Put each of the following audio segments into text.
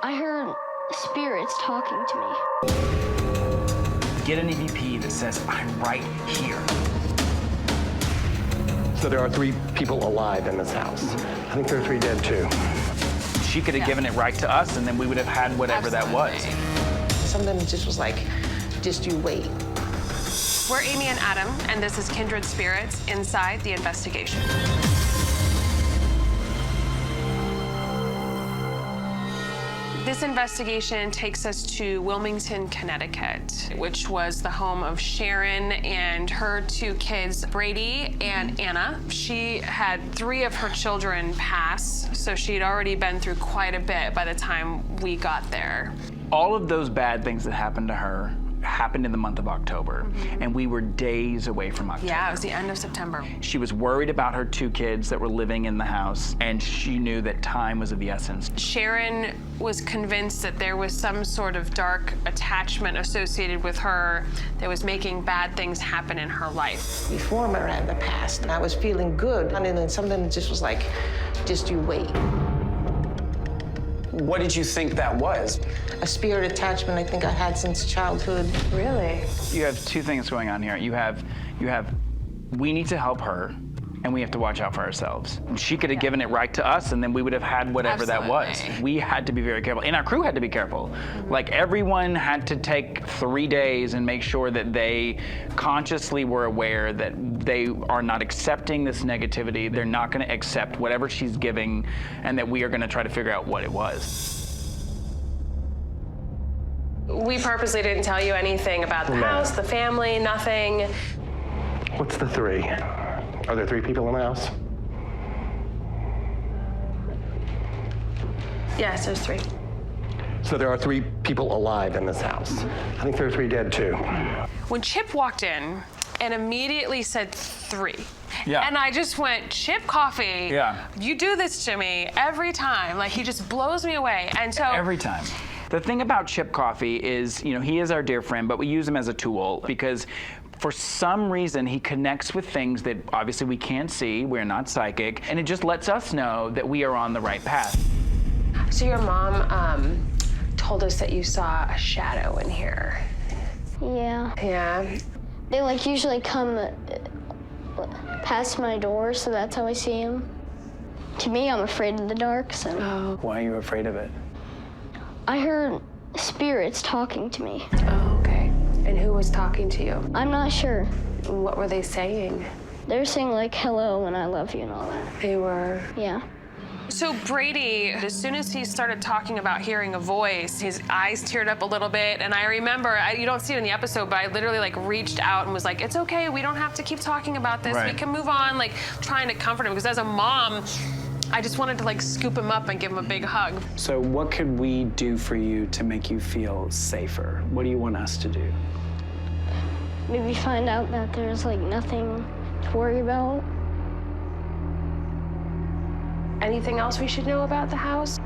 I heard spirits talking to me. Get an EVP that says, I'm right here. So there are 3 people alive in this house. I think there are 3 dead too. She could have given it right to us, and then we would have had whatever that was. Something just was like, just you wait. We're Amy and Adam, and this is Kindred Spirits Inside the Investigation. This investigation takes us to Wilmington, Connecticut, which was the home of Sharon and her 2 kids, Brady and Anna. She had 3 of her children pass, so she'd already been through quite a bit by the time we got there. All of those bad things that happened to her happened in the month of October, and we were days away from October. Yeah, it was the end of September. She was worried about her 2 kids that were living in the house, and she knew that time was of the essence. Sharon was convinced that there was some sort of dark attachment associated with her that was making bad things happen in her life. Before Miranda passed, and I was feeling good, and then something just was like, just you wait. What did you think that was? A spirit attachment I think I had since childhood. Really? You have 2 things going on here. You have, we need to help her, and we have to watch out for ourselves. She could have given it right to us, and then we would have had whatever that was. We had to be very careful, and our crew had to be careful. Like, everyone had to take 3 days and make sure that they consciously were aware that they are not accepting this negativity. They're not going to accept whatever she's giving, and that we are going to try to figure out what it was. We purposely didn't tell you anything about the house, the family, nothing. What's the 3? Are there 3 people in the house? Yes, there's 3. So there are 3 people alive in this house. I think there are 3 dead too. When Chip walked in and immediately said 3, Yeah. and I just went, Chip Coffee, Yeah. you do this to me every time. Like, he just blows me away. And so Every time. The thing about Chip Coffee is, he is our dear friend, but we use him as a tool because for some reason he connects with things that obviously we can't see, we're not psychic, and it just lets us know that we are on the right path. So your mom told us that you saw a shadow in here. Yeah. Yeah. They usually come past my door, so that's how I see them. To me, I'm afraid of the dark, so. Why are you afraid of it? I heard spirits talking to me. Oh, okay. And who was talking to you? I'm not sure. What were they saying? They're saying hello and I love you and all that. They were. Yeah. So Brady, as soon as he started talking about hearing a voice, his eyes teared up a little bit. And I remember, you don't see it in the episode, but I literally reached out and was like, it's okay, we don't have to keep talking about this. Right. We can move on, trying to comfort him. Because as a mom, I just wanted to scoop him up and give him a big hug. So what could we do for you to make you feel safer? What do you want us to do? Maybe find out that there's nothing to worry about. Anything else we should know about the house?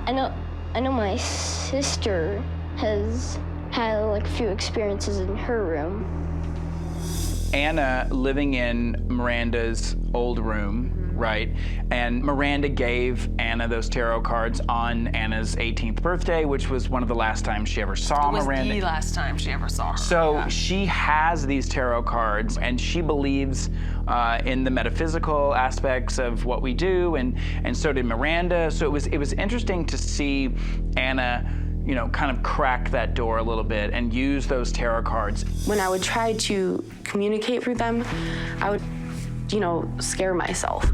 I know my sister has had a few experiences in her room. Anna living in Miranda's old room, right? And Miranda gave Anna those tarot cards on Anna's 18th birthday, which was one of the last times she ever saw Miranda. It was the last time she ever saw her. So she has these tarot cards, and she believes in the metaphysical aspects of what we do, and so did Miranda. So it was interesting to see Anna, kind of crack that door a little bit and use those tarot cards. When I would try to communicate through them, I would, scare myself.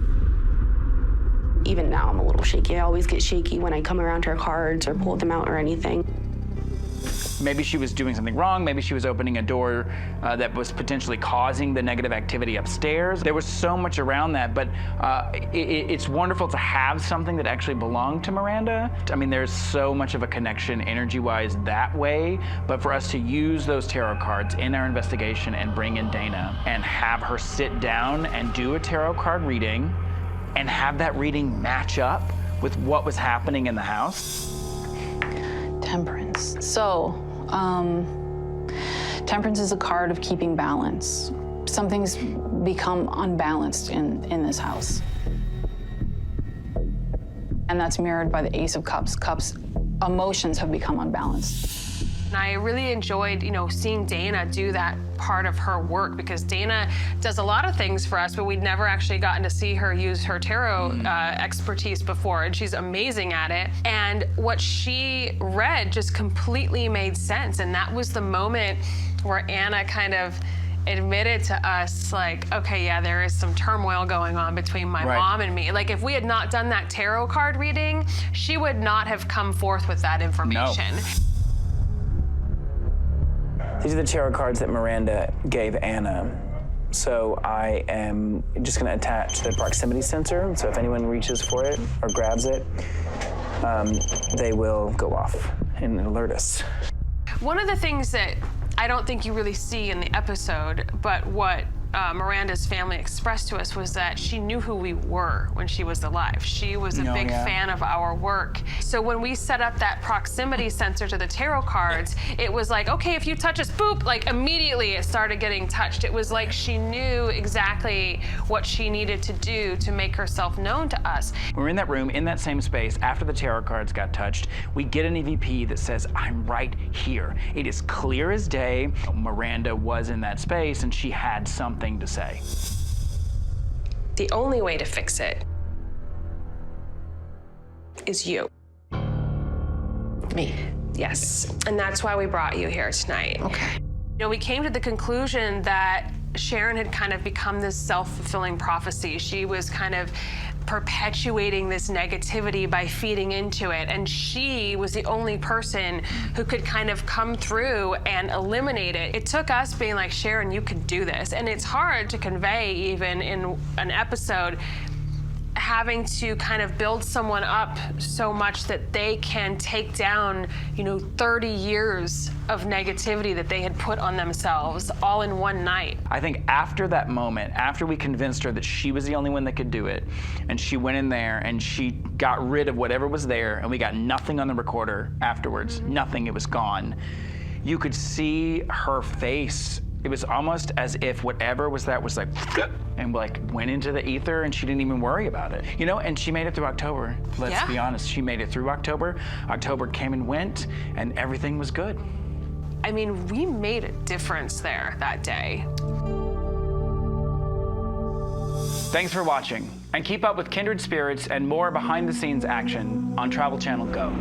Even now, I'm a little shaky. I always get shaky when I come around her cards or pull them out or anything. Maybe she was doing something wrong. Maybe she was opening a door that was potentially causing the negative activity upstairs. There was so much around that, but it's wonderful to have something that actually belonged to Miranda. I mean, there's so much of a connection energy-wise that way, but for us to use those tarot cards in our investigation and bring in Dana and have her sit down and do a tarot card reading and have that reading match up with what was happening in the house. Temperance. So, temperance is a card of keeping balance. Something's become unbalanced in this house. And that's mirrored by the Ace of Cups. Cups, emotions have become unbalanced. And I really enjoyed, seeing Dana do that part of her work, because Dana does a lot of things for us, but we'd never actually gotten to see her use her tarot expertise before, and she's amazing at it. And what she read just completely made sense, and that was the moment where Anna kind of admitted to us, like, okay, yeah, there is some turmoil going on between my mom and me. Like, if we had not done that tarot card reading, she would not have come forth with that information. No. These are the tarot cards that Miranda gave Anna. So I am just going to attach the proximity sensor. So if anyone reaches for it or grabs it, they will go off and alert us. One of the things that I don't think you really see in the episode, but what Miranda's family expressed to us was that she knew who we were when she was alive. She was a big fan of our work. So when we set up that proximity sensor to the tarot cards, it was like, okay, if you touch us, boop, like immediately it started getting touched. It was like she knew exactly what she needed to do to make herself known to us. We're in that room, in that same space, after the tarot cards got touched, we get an EVP that says, I'm right here. It is clear as day. Miranda was in that space and she had something to say. The only way to fix it is you. Me. Yes, and that's why we brought you here tonight. Okay. We came to the conclusion that Sharon had kind of become this self-fulfilling prophecy. She was kind of perpetuating this negativity by feeding into it, and she was the only person who could kind of come through and eliminate it. It took us being like, Sharon, you can do this. And it's hard to convey even in an episode, having to kind of build someone up so much that they can take down, 30 years of negativity that they had put on themselves all in one night. I think after that moment, after we convinced her that she was the only one that could do it, and she went in there and she got rid of whatever was there, and we got nothing on the recorder afterwards, nothing, it was gone. You could see her face. It was almost as if whatever was that was like, and went into the ether, and she didn't even worry about it. And she made it through October. Let's be honest, she made it through October. October came and went, and everything was good. I mean, we made a difference there that day. Thanks for watching, and keep up with Kindred Spirits and more behind-the-scenes action on Travel Channel Go.